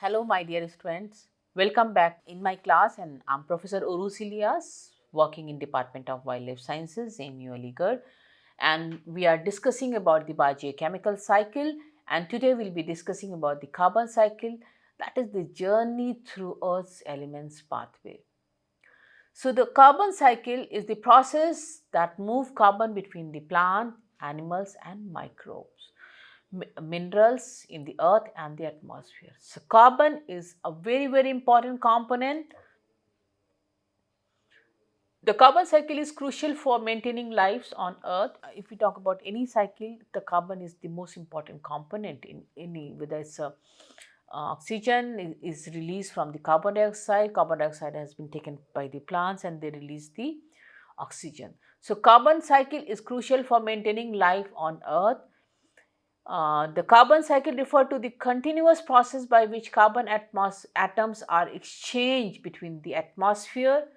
Hello my dear students, welcome back in my class and I'm Professor Urusilias working in Department of Wildlife Sciences, MU Aligarh, and we are discussing about the biogeochemical cycle, and today we'll be discussing about the carbon cycle, that is the journey through Earth's elements pathway. So the carbon cycle is the process that moves carbon between the plant, animals and microbes, minerals in the earth and the atmosphere. So carbon is a very important component. The carbon cycle is crucial for maintaining lives on earth. If we talk about any cycle, the carbon is the most important component in any, whether it's oxygen is released from the carbon dioxide has been taken by the plants and they release the oxygen. So carbon cycle is crucial for maintaining life on earth. The carbon cycle refers to the continuous process by which carbon atoms are exchanged between the atmosphere,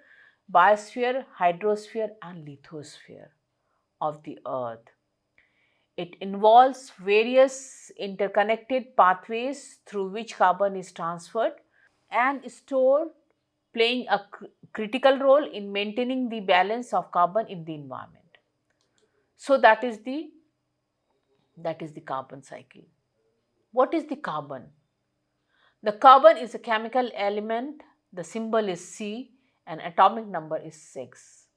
biosphere, hydrosphere and lithosphere of the earth. It involves various interconnected pathways through which carbon is transferred and stored, playing a critical role in maintaining the balance of carbon in the environment. So that is the carbon cycle. What is the carbon? The carbon is a chemical element, the symbol is C and atomic number is 6.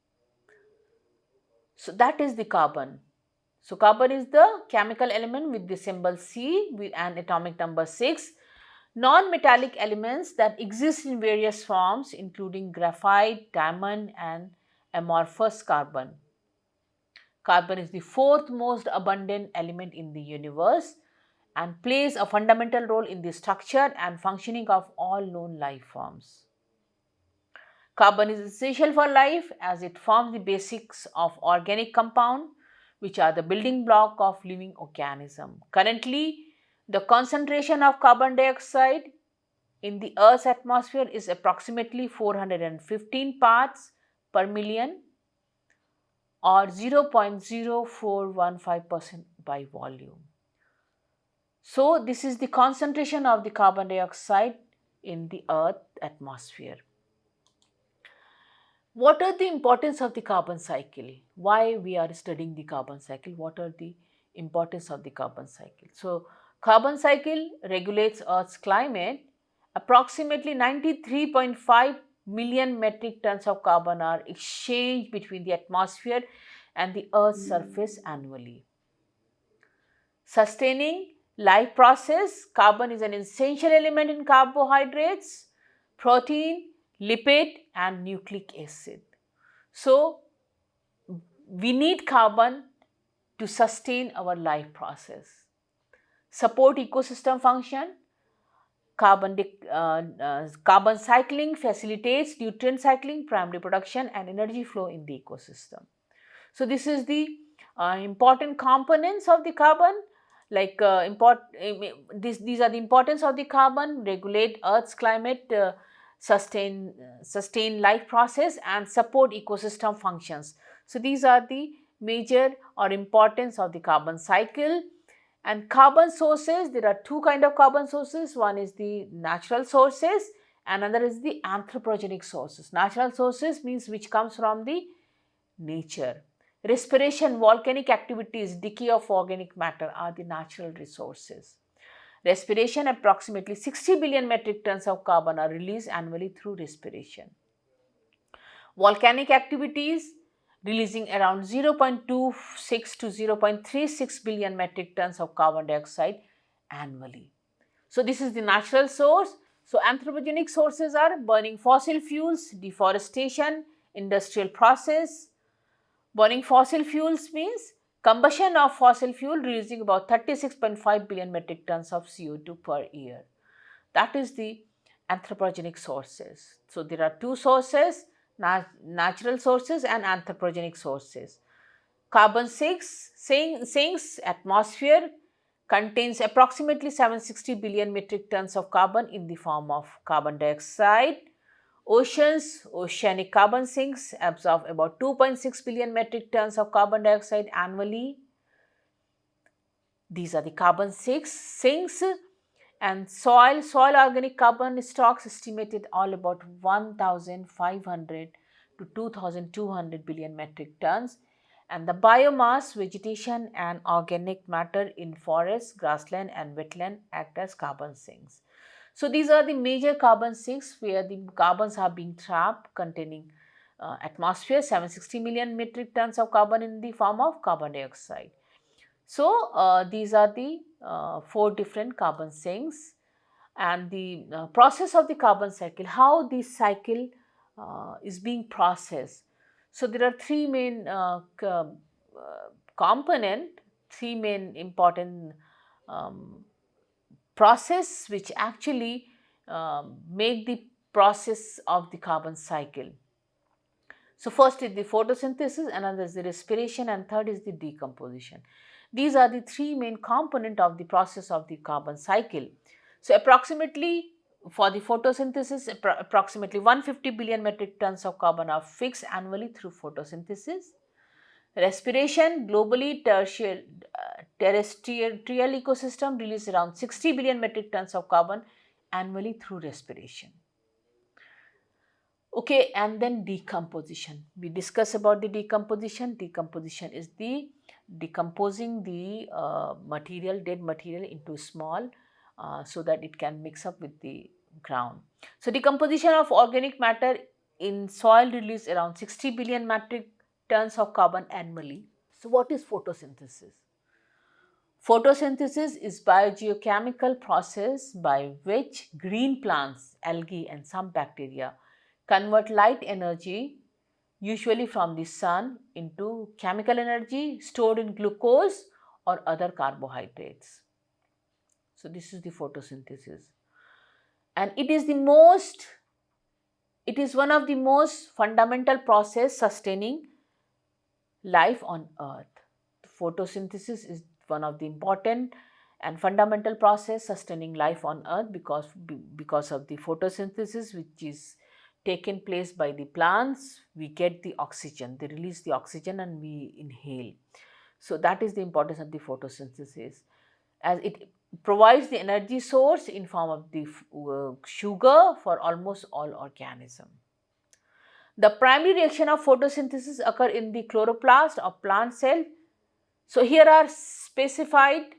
So that is the carbon. So carbon is the chemical element with the symbol C and atomic number 6. Non-metallic elements that exist in various forms including graphite, diamond and amorphous carbon. Carbon is the fourth most abundant element in the universe and plays a fundamental role in the structure and functioning of all known life forms. Carbon is essential for life as it forms the basics of organic compound, which are the building block of living organism. Currently, the concentration of carbon dioxide in the Earth's atmosphere is approximately 415 parts per million or 0.0415% by volume. So this is the concentration of the carbon dioxide in the Earth atmosphere. What are the importance of the carbon cycle? Why we are studying the carbon cycle? What are the importance of the carbon cycle? So carbon cycle regulates Earth's climate. Approximately 93.5 million metric tons of carbon are exchanged between the atmosphere and the Earth's surface annually. Sustaining life process, carbon is an essential element in carbohydrates, protein, lipid and nucleic acid. So, we need carbon to sustain our life process. Support ecosystem function, carbon cycling facilitates nutrient cycling, primary production and energy flow in the ecosystem. So, this is the important components of the carbon. These are the importance of the carbon: regulate Earth's climate, sustain life process and support ecosystem functions. So these are the major or importance of the carbon cycle. And carbon sources, there are two kind of carbon sources. One is the natural sources and another is the anthropogenic sources. Natural sources means which comes from the nature. Respiration, volcanic activities, decay of organic matter are the natural resources. Respiration, approximately 60 billion metric tons of carbon are released annually through respiration. Volcanic activities releasing around 0.26 to 0.36 billion metric tons of carbon dioxide annually. So this is the natural source. So anthropogenic sources are burning fossil fuels, deforestation, industrial process. Burning fossil fuels means combustion of fossil fuel releasing about 36.5 billion metric tons of CO2 per year. That is the anthropogenic sources. So there are two sources, natural sources and anthropogenic sources. Carbon sinks atmosphere contains approximately 760 billion metric tons of carbon in the form of carbon dioxide. Oceans, oceanic carbon sinks absorb about 2.6 billion metric tons of carbon dioxide annually. These are the carbon sinks. And soil organic carbon stocks estimated all about 1,500 to 2,200 billion metric tons. And the biomass, vegetation and organic matter in forest, grassland and wetland act as carbon sinks. So these are the major carbon sinks where the carbons are being trapped, containing atmosphere 760 million metric tons of carbon in the form of carbon dioxide. So these are the four different carbon sinks, and the process of the carbon cycle, how this cycle is being processed. So there are three main component, three main important um, process which actually make the process of the carbon cycle. So first is the photosynthesis, another is the respiration, and third is the decomposition. These are the three main component of the process of the carbon cycle. So approximately for the photosynthesis, approximately 150 billion metric tons of carbon are fixed annually through photosynthesis. Respiration, globally terrestrial ecosystem release around 60 billion metric tons of carbon annually through respiration. Okay, and then decomposition. We discuss about the decomposition. Decomposition is the decomposing the material, dead material into small so that it can mix up with the ground. So decomposition of organic matter in soil release around 60 billion metric tons of carbon annually. So what is photosynthesis? Photosynthesis is biogeochemical process by which green plants, algae and some bacteria convert light energy, usually from the sun, into chemical energy stored in glucose or other carbohydrates. So this is the photosynthesis, and it is one of the most fundamental process sustaining life on earth. Photosynthesis is one of the important and fundamental process sustaining life on earth, because of the photosynthesis which is taken place by the plants, we get the oxygen, they release the oxygen and we inhale. So that is the importance of the photosynthesis, as it provides the energy source in form of the sugar for almost all organisms. The primary reaction of photosynthesis occur in the chloroplast of plant cell. So here are specified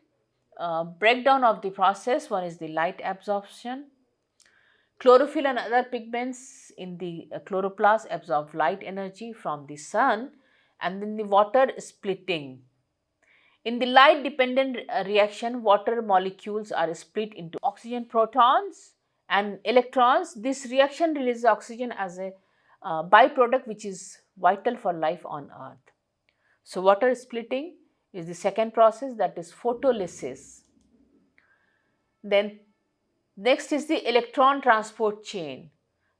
breakdown of the process. One is the light absorption. Chlorophyll and other pigments in the chloroplast absorb light energy from the sun, and then the water splitting. In the light dependent reaction, water molecules are split into oxygen protons and electrons. This reaction releases oxygen as a byproduct which is vital for life on earth. So water splitting is the second process, that is photolysis. Then next is the electron transport chain.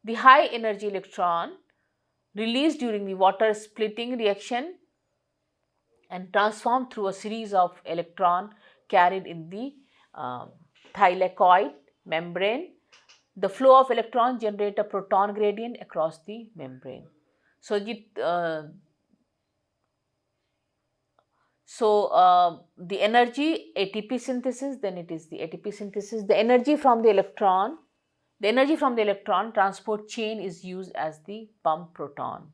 The high energy electron released during the water splitting reaction and transformed through a series of electron carried in the thylakoid membrane. The flow of electrons generate a proton gradient across the membrane. So the energy ATP synthesis, then it is the ATP synthesis. The energy from the electron transport chain is used as the pump proton.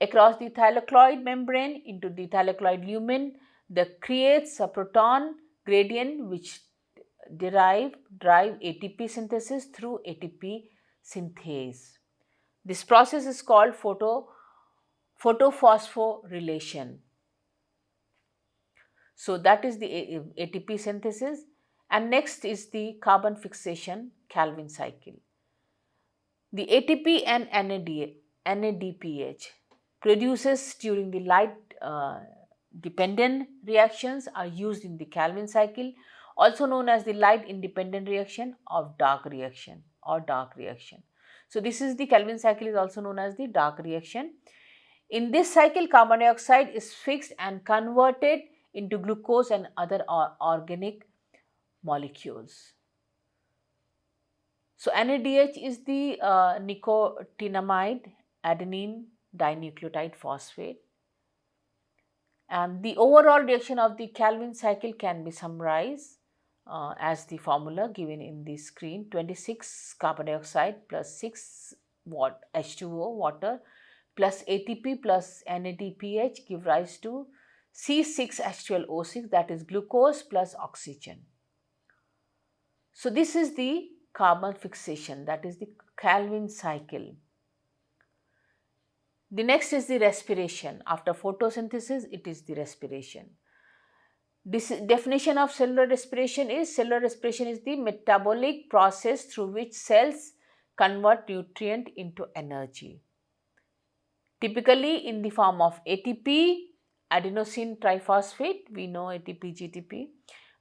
Across the thylakoid membrane into the thylakoid lumen, that creates a proton gradient which drive ATP synthesis through ATP synthase. This process is called photophosphorylation. So that is the ATP synthesis, and next is the carbon fixation Calvin cycle. The ATP and NADPH produces during the light dependent reactions are used in the Calvin cycle, also known as the light independent reaction or dark reaction. So this is the Calvin cycle, is also known as the dark reaction. In this cycle, carbon dioxide is fixed and converted into glucose and other organic molecules. So NADH is the nicotinamide adenine dinucleotide phosphate, and the overall reaction of the Calvin cycle can be summarized as the formula given in the screen. 26 carbon dioxide plus 6 H2O water plus ATP plus NADPH give rise to C6H12O6, that is glucose plus oxygen. So this is the carbon fixation, that is the Calvin cycle. The next is the respiration. After photosynthesis, it is the respiration. This definition of cellular respiration is the metabolic process through which cells convert nutrient into energy, typically in the form of ATP, adenosine triphosphate, we know ATP, GTP.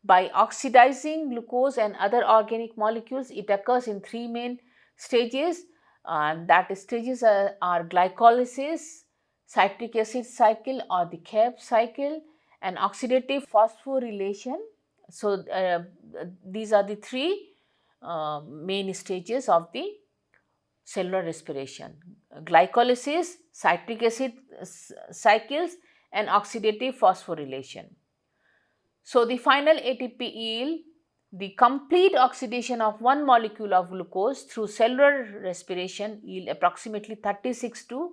By oxidizing glucose and other organic molecules, it occurs in three main stages, and that stages are glycolysis, citric acid cycle or the Krebs cycle, and oxidative phosphorylation. So, these are the three main stages of the cellular respiration: glycolysis, citric acid cycles, and oxidative phosphorylation. So, the final ATP yield, the complete oxidation of one molecule of glucose through cellular respiration yield approximately 36 to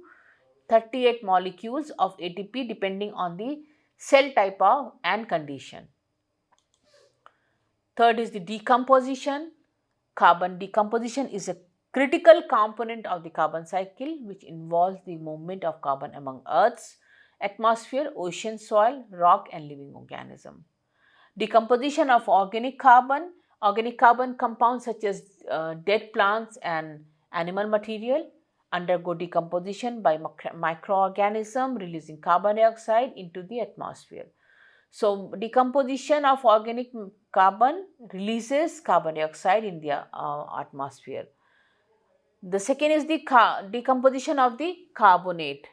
38 molecules of ATP depending on the cell type and condition. Third is the decomposition. Carbon decomposition is a critical component of the carbon cycle, which involves the movement of carbon among Earth's atmosphere, ocean, soil, rock and living organism. Decomposition of organic carbon compounds such as dead plants and animal material undergo decomposition by microorganism releasing carbon dioxide into the atmosphere. So, decomposition of organic carbon releases carbon dioxide in the atmosphere. The second is the decomposition of the carbonate.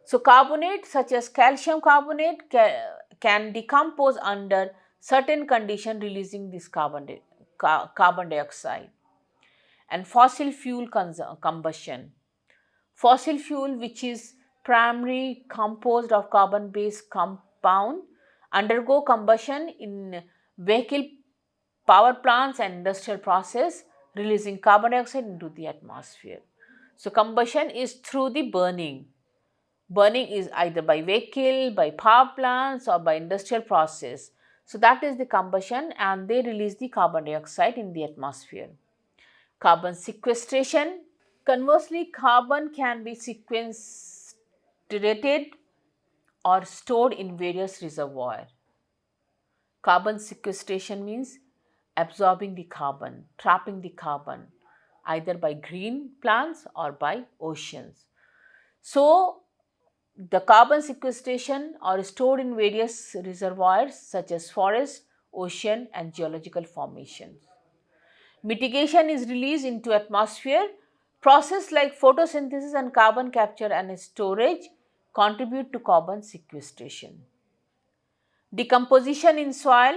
So, carbonate such as calcium carbonate can decompose under certain condition releasing this carbon dioxide. And fossil fuel combustion. Fossil fuel, which is primarily composed of carbon based compound, undergo combustion in vehicle, power plants and industrial process, releasing carbon dioxide into the atmosphere. So, combustion is through the burning. Burning is either by vehicle, by power plants or by industrial process. So, that is the combustion and they release the carbon dioxide in the atmosphere. Carbon sequestration. Conversely, carbon can be sequestrated or stored in various reservoirs. Carbon sequestration means absorbing the carbon, trapping the carbon either by green plants or by oceans. So, the carbon sequestration are stored in various reservoirs such as forest, ocean and geological formations. Mitigation is released into atmosphere. Processes like photosynthesis and carbon capture and storage contribute to carbon sequestration. Decomposition in soil.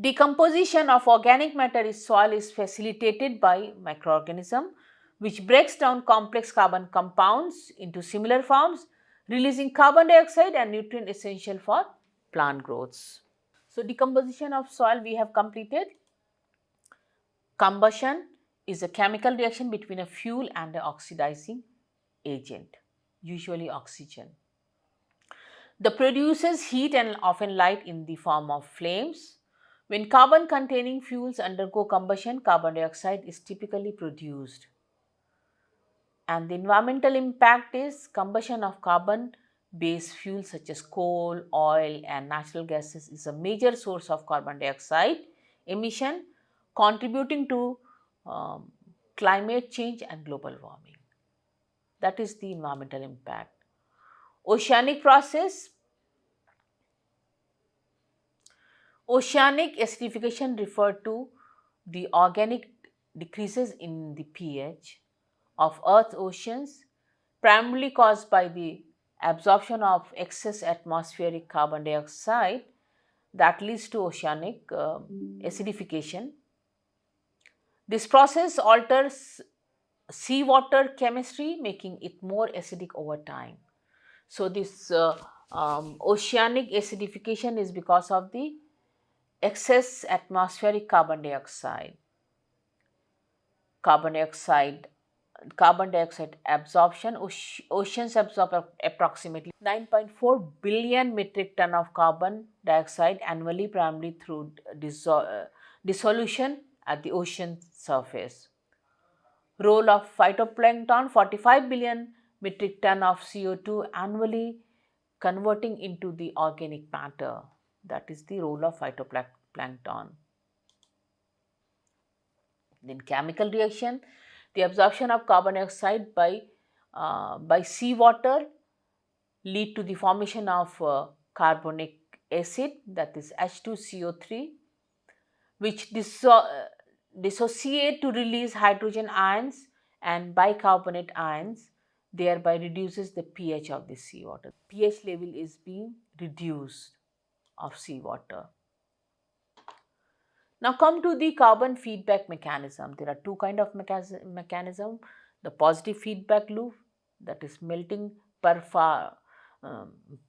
Decomposition of organic matter in soil is facilitated by microorganism which breaks down complex carbon compounds into similar forms, releasing carbon dioxide and nutrient essential for plant growths. So, decomposition of soil we have completed. Combustion is a chemical reaction between a fuel and an oxidizing agent, usually oxygen. The produces heat and often light in the form of flames. When carbon containing fuels undergo combustion, carbon dioxide is typically produced. And the environmental impact is combustion of carbon based fuels such as coal, oil and natural gases is a major source of carbon dioxide emission, contributing to climate change and global warming. That is the environmental impact. Oceanic process. Oceanic acidification refer to the organic decreases in the pH of Earth's oceans, primarily caused by the absorption of excess atmospheric carbon dioxide that leads to oceanic acidification. This process alters seawater chemistry, making it more acidic over time. So, this Oceanic acidification is because of the excess atmospheric carbon dioxide. Carbon dioxide carbon dioxide absorption. Oceans absorb approximately 9.4 billion metric ton of carbon dioxide annually, primarily through dissolution at the ocean surface. Role of phytoplankton: 45 billion metric ton of CO2 annually, converting into the organic matter. That is the role of phytoplankton. Then chemical reaction: the absorption of carbon dioxide by seawater lead to the formation of carbonic acid, that is H2CO3, which dissociate to release hydrogen ions and bicarbonate ions, thereby reduces the pH of the seawater. pH level is being reduced of seawater. Now come to the carbon feedback mechanism. There are two kind of mechanism. The positive feedback loop, that is melting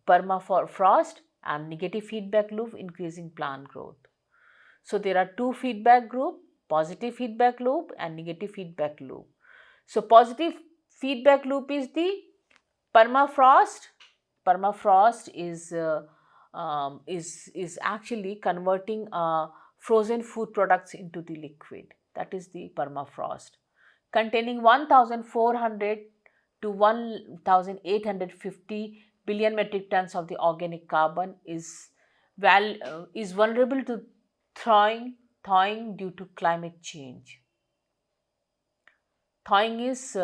permafrost, and negative feedback loop, increasing plant growth. So there are two feedback group, positive feedback loop and negative feedback loop. So positive feedback loop is the permafrost. Permafrost is actually converting frozen food products into the liquid. That is the permafrost, containing 1400 to 1850 billion metric tons of the organic carbon, is vulnerable to thawing due to climate change. Thawing is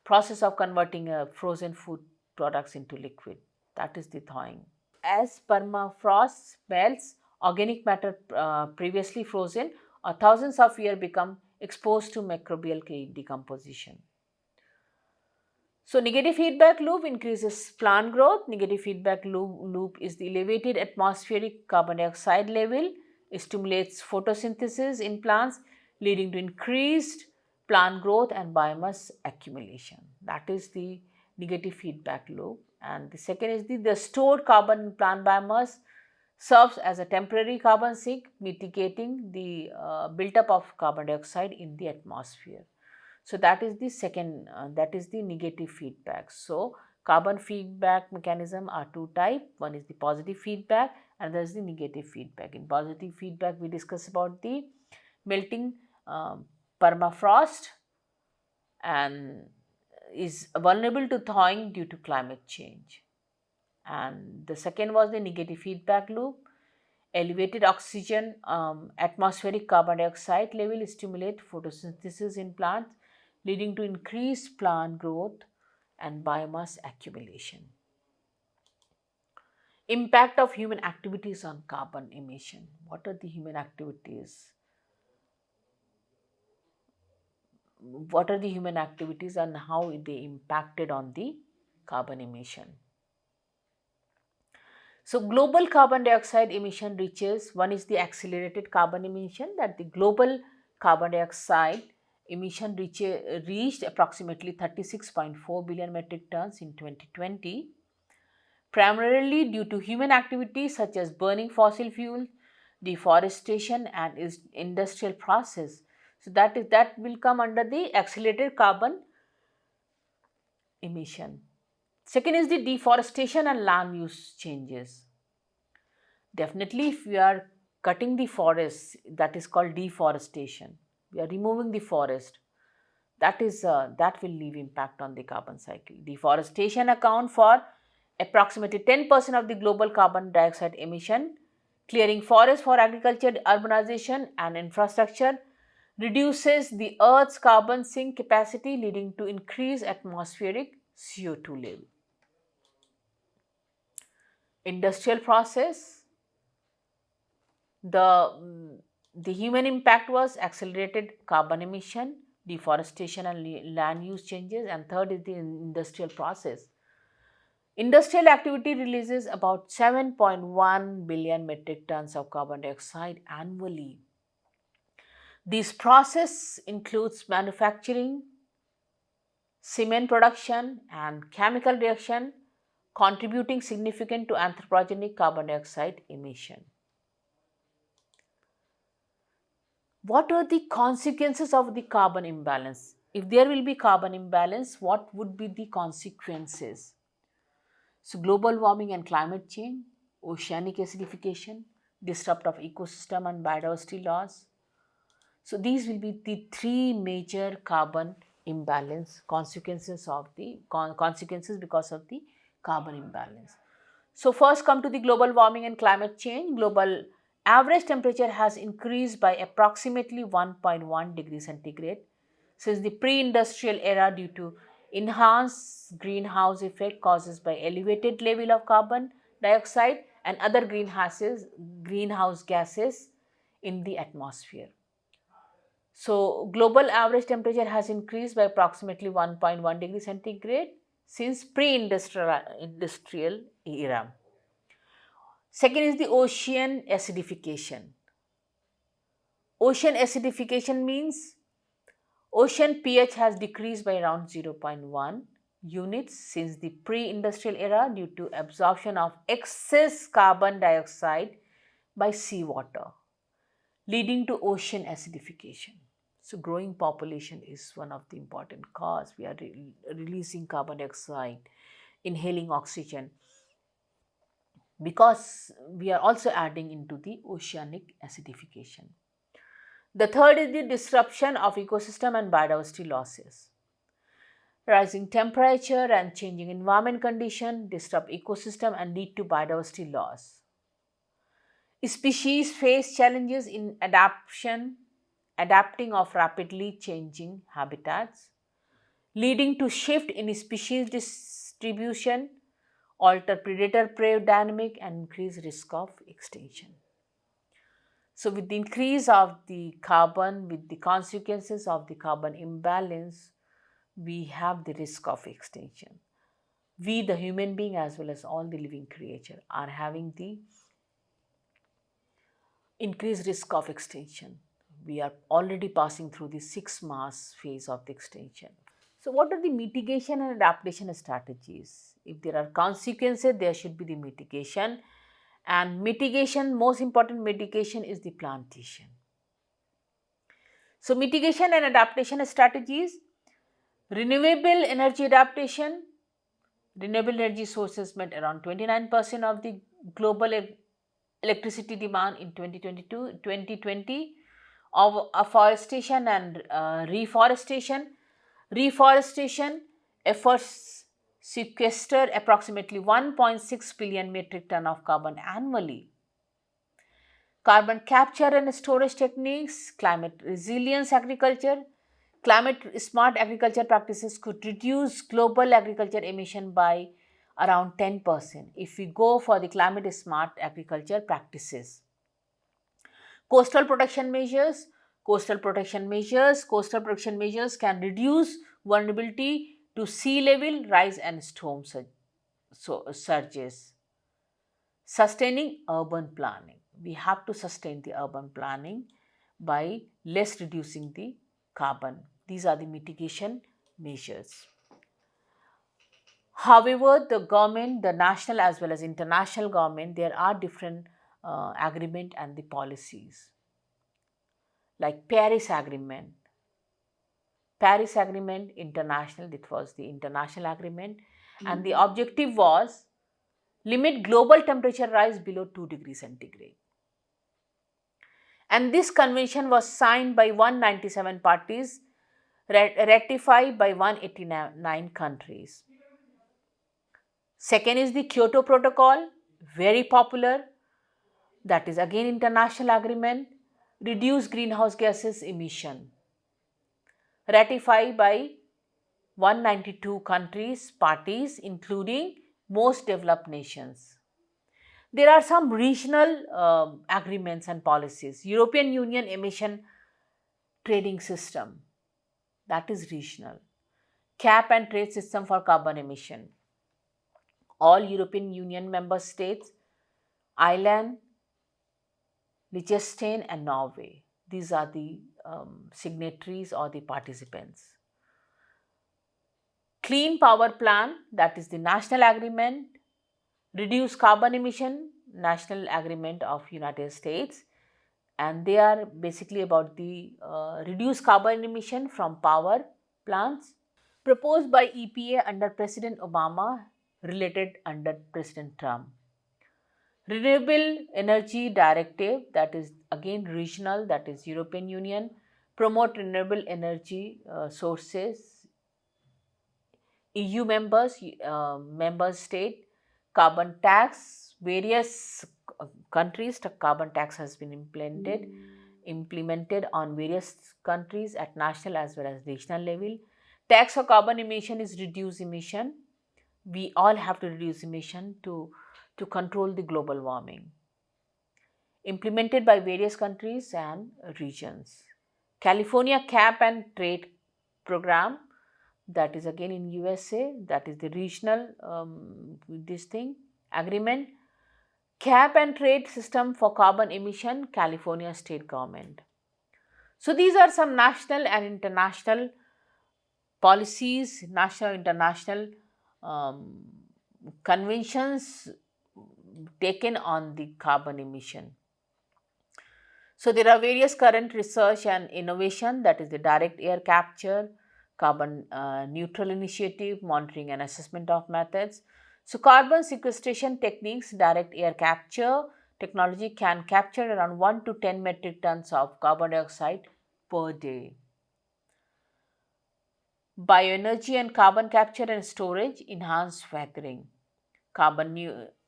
process of converting frozen food products into liquid. That is the thawing. As permafrost melts, organic matter previously frozen or thousands of years become exposed to microbial decomposition. So negative feedback loop increases plant growth. Negative feedback loop is the elevated atmospheric carbon dioxide level. It stimulates photosynthesis in plants, leading to increased plant growth and biomass accumulation. That is the negative feedback loop. And the second is the stored carbon in plant biomass serves as a temporary carbon sink, mitigating the buildup of carbon dioxide in the atmosphere. So that is the second, that is the negative feedback. So carbon feedback mechanism are two type. One is the positive feedback and there is the negative feedback. In positive feedback, we discuss about the melting permafrost and is vulnerable to thawing due to climate change. And the second was the negative feedback loop. Elevated oxygen, atmospheric carbon dioxide level stimulate photosynthesis in plants, leading to increased plant growth and biomass accumulation. Impact of human activities on carbon emission. What are the human activities? What are the human activities and how they impacted on the carbon emission? So global carbon dioxide emission reaches, one is the accelerated carbon emission, that the global carbon dioxide emission reached approximately 36.4 billion metric tons in 2020, primarily due to human activities such as burning fossil fuel, deforestation and industrial process. So that will come under the accelerated carbon emission. Second is the deforestation and land use changes. Definitely, if we are cutting the forest, that is called deforestation. We are removing the forest. That will leave impact on the carbon cycle. Deforestation account for approximately 10% of the global carbon dioxide emission. Clearing forest for agriculture, urbanization and infrastructure reduces the Earth's carbon sink capacity, leading to increased atmospheric CO2 level. Industrial process. The human impact was accelerated carbon emission, deforestation and land use changes, and third is the industrial process. Industrial activity releases about 7.1 billion metric tons of carbon dioxide annually. This process includes manufacturing, cement production and chemical reaction, contributing significant to anthropogenic carbon dioxide emission. What are the consequences of the carbon imbalance? If there will be carbon imbalance, what would be the consequences? So, global warming and climate change, oceanic acidification, disrupt of ecosystem and biodiversity loss. So, these will be the three major carbon imbalance consequences of the consequences because of the carbon imbalance. So, first come to the global warming and climate change. Global average temperature has increased by approximately 1.1 degree centigrade since the pre-industrial era due to enhanced greenhouse effect causes by elevated level of carbon dioxide and other greenhouse gases in the atmosphere. So, global average temperature has increased by approximately 1.1 degree centigrade since pre-industrial era. Second is the ocean acidification. Ocean acidification means ocean pH has decreased by around 0.1 units since the pre-industrial era due to absorption of excess carbon dioxide by seawater, leading to ocean acidification. So, growing population is one of the important cause. We are releasing carbon dioxide, inhaling oxygen, because we are also adding into the oceanic acidification. The third is the disruption of ecosystem and biodiversity losses. Rising temperature and changing environment condition disrupt ecosystem and lead to biodiversity loss. Species face challenges in adapting of rapidly changing habitats, leading to shift in species distribution, alter predator-prey dynamic and increase risk of extinction. So, with the increase of the carbon, with the consequences of the carbon imbalance, we have the risk of extinction. We, the human being, as well as all the living creature, are having the increased risk of extinction. We are already passing through the 6 mass phase of the extinction. So, what are the mitigation and adaptation strategies? If there are consequences, there should be the mitigation. And mitigation, most important mitigation is the plantation. So, mitigation and adaptation strategies, renewable energy adaptation. Renewable energy sources met around 29% of the global electricity demand in 2020. Of afforestation and reforestation. Reforestation efforts sequester approximately 1.6 billion metric ton of carbon annually. Carbon capture and storage techniques, climate resilience agriculture. Climate smart agriculture practices could reduce global agriculture emission by around 10% if we go for the climate smart agriculture practices. Coastal protection measures. Coastal protection measures can reduce vulnerability to sea level rise and storm surges. Sustaining urban planning. We have to sustain the urban planning by less reducing the carbon. These are the mitigation measures. However, the government, the national as well as international government, there are different agreement and the policies. Like Paris Agreement. Paris Agreement international, it was the international agreement, and the objective was limit global temperature rise below 2 degrees centigrade. And this convention was signed by 197 parties, ratified by 189 countries. Second is the Kyoto Protocol, very popular, that is again international agreement, reduce greenhouse gases emission, ratified by 192 countries, parties, including most developed nations. There are some regional agreements and policies. European Union emission trading system, that is regional. Cap and trade system for carbon emission. All European Union member states, Ireland, Liechtenstein and Norway. These are the signatories or the participants. Clean Power Plan, that is the national agreement, reduce carbon emission, national agreement of United States, and they are basically about the reduce carbon emission from power plants proposed by EPA under President Obama, related under President Trump. Renewable Energy Directive, that is again regional, that is European Union, promote renewable energy sources. EU members, member state, carbon tax, various countries, the carbon tax has been implemented on various countries at national as well as regional level. Tax for carbon emission is reduce emission. We all have to reduce emission to control the global warming. Implemented by various countries and regions. California Cap and Trade Program, that is again in USA, that is the regional agreement. Cap and trade system for carbon emission, California state government. So these are some national and international policies, national international conventions taken on the carbon emission. So there are various current research and innovation, that is the direct air capture, carbon neutral initiative, monitoring and assessment of methods. So carbon sequestration techniques, direct air capture technology can capture around 1 to 10 metric tons of carbon dioxide per day. Bioenergy and carbon capture and storage, enhanced weathering. Carbon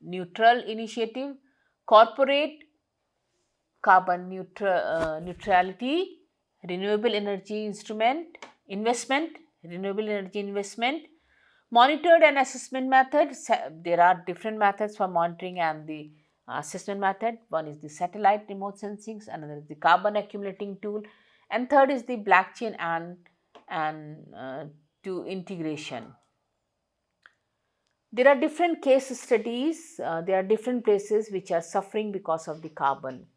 neutral initiative, corporate carbon neutrality, renewable energy investment, monitored and assessment methods. There are different methods for monitoring and the assessment method. One is the satellite remote sensing, another is the carbon accumulating tool, and third is the blockchain and to integration. There are different case studies. There are different places which are suffering because of the carbon.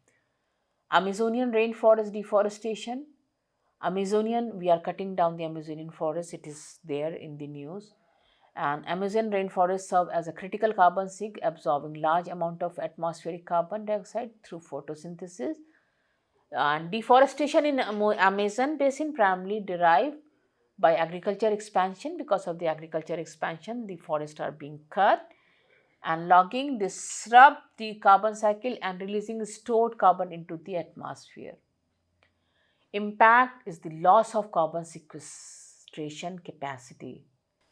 Amazonian rainforest deforestation. We are cutting down the Amazonian forest. It is there in the news. And Amazon rainforests serve as a critical carbon sink, absorbing large amount of atmospheric carbon dioxide through photosynthesis. And deforestation in Amazon basin primarily derived by agriculture expansion. Because of the agriculture expansion, the forests are being cut, and logging disrupt the carbon cycle and releasing stored carbon into the atmosphere. Impact is the loss of carbon sequestration capacity.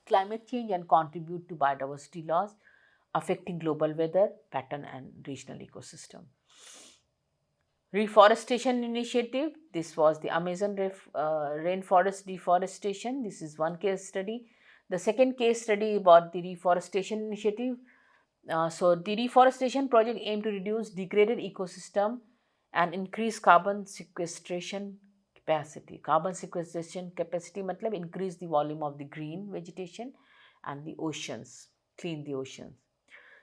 Climate change and contribute to biodiversity loss, affecting global weather pattern and regional ecosystem. Reforestation initiative, this was the Amazon rainforest deforestation. This is one case study. The second case study about the reforestation initiative. So the reforestation project aimed to reduce degraded ecosystem and increase carbon sequestration capacity. Carbon sequestration capacity matlab increase the volume of the green vegetation and the oceans, clean the oceans.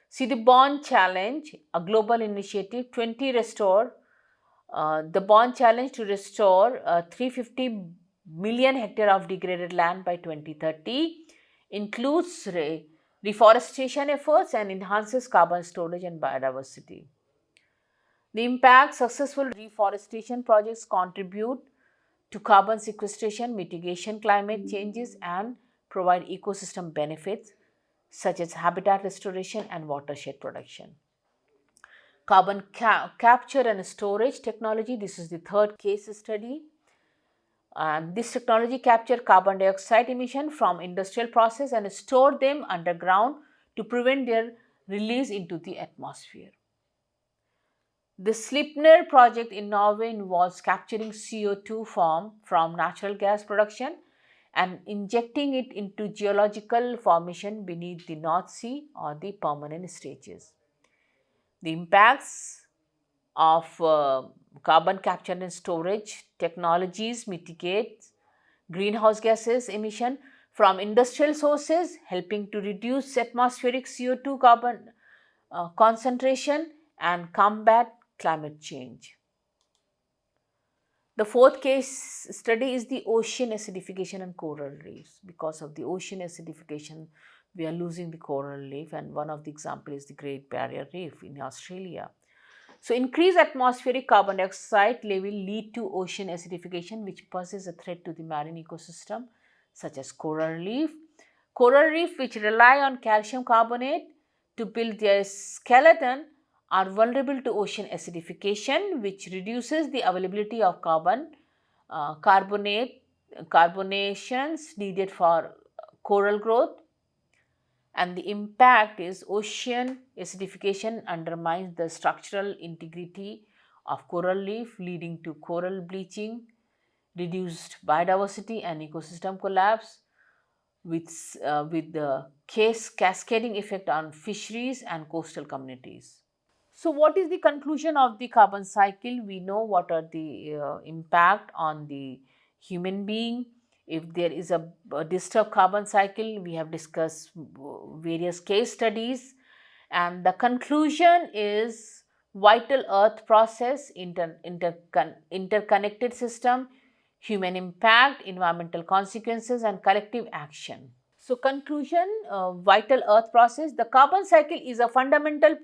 See the Bond Challenge, a global initiative, 20 restore. The Bond Challenge to restore 350 million hectare of degraded land by 2030 includes reforestation efforts and enhances carbon storage and biodiversity. The impact: successful reforestation projects contribute to carbon sequestration, mitigation climate changes, and provide ecosystem benefits such as habitat restoration and watershed protection. Carbon capture and storage technology, this is the third case study. And this technology capture carbon dioxide emission from industrial process and store them underground to prevent their release into the atmosphere. The Sleipner project in Norway involves capturing CO2 from natural gas production and injecting it into geological formation beneath the North Sea or the permanent stages. The impacts of carbon capture and storage technologies mitigate greenhouse gases emission from industrial sources, helping to reduce atmospheric CO2 carbon concentration and combat climate change. The fourth case study is the ocean acidification and coral reefs. Because of the ocean acidification, we are losing the coral reef, and one of the example is the Great Barrier Reef in Australia. So increased atmospheric carbon dioxide level lead to ocean acidification, which poses a threat to the marine ecosystem such as coral reef. Coral reef, which rely on calcium carbonate to build their skeleton, are vulnerable to ocean acidification, which reduces the availability of carbonations needed for coral growth. And the impact is ocean acidification undermines the structural integrity of coral reef, leading to coral bleaching, reduced biodiversity and ecosystem collapse, with the cascading effect on fisheries and coastal communities. So, what is the conclusion of the carbon cycle? We know what are the impact on the human being. If there is a disturbed carbon cycle, we have discussed various case studies, and the conclusion is vital earth process, interconnected system, human impact, environmental consequences, and collective action. So, conclusion, vital earth process. The carbon cycle is a fundamental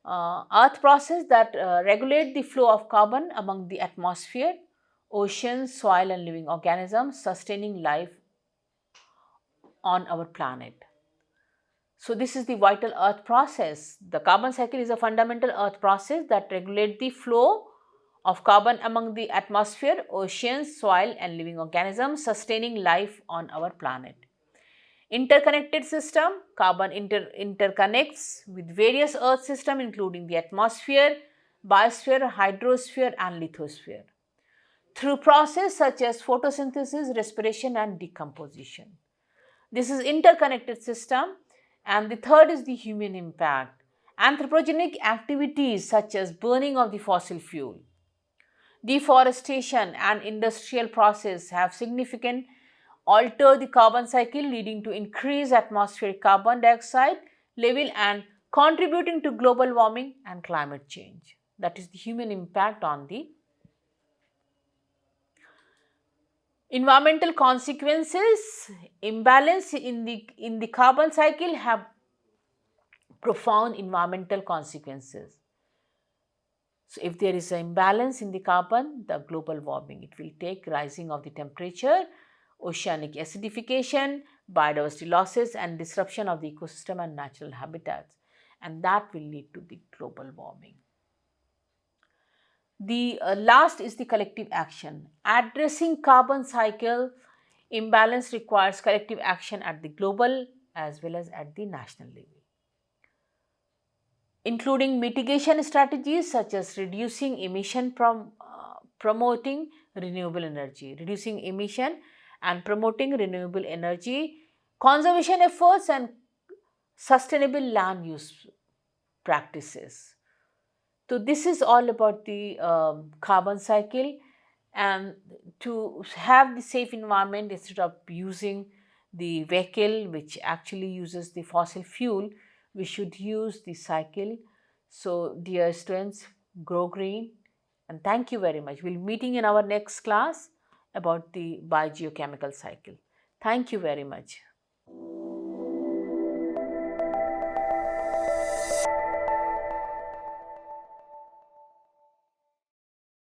earth process that regulate the flow of carbon among the atmosphere, oceans, soil and living organisms, sustaining life on our planet. So, this is the vital earth process. The carbon cycle is a fundamental earth process that regulate the flow of carbon among the atmosphere, oceans, soil and living organisms, sustaining life on our planet. Interconnected system, carbon interconnects with various earth systems including the atmosphere, biosphere, hydrosphere and lithosphere through process such as photosynthesis, respiration and decomposition. This is interconnected system. And the third is the human impact. Anthropogenic activities such as burning of the fossil fuel, deforestation and industrial process have significant alter the carbon cycle, leading to increased atmospheric carbon dioxide level and contributing to global warming and climate change. That is the human impact on the environmental consequences. Imbalance in the carbon cycle have profound environmental consequences. So, if there is an imbalance in the carbon, the global warming, it will take rising of the temperature, oceanic acidification, biodiversity losses and disruption of the ecosystem and natural habitats, and that will lead to the global warming. The last is the collective action. Addressing carbon cycle imbalance requires collective action at the global as well as at the national level, including mitigation strategies such as reducing emission from promoting renewable energy, reducing emission and promoting renewable energy, conservation efforts and sustainable land use practices. So, this is all about the carbon cycle, and to have the safe environment instead of using the vehicle which actually uses the fossil fuel, we should use the cycle. So, dear students, grow green, and thank you very much. We will be meeting in our next class about the biogeochemical cycle. Thank you very much.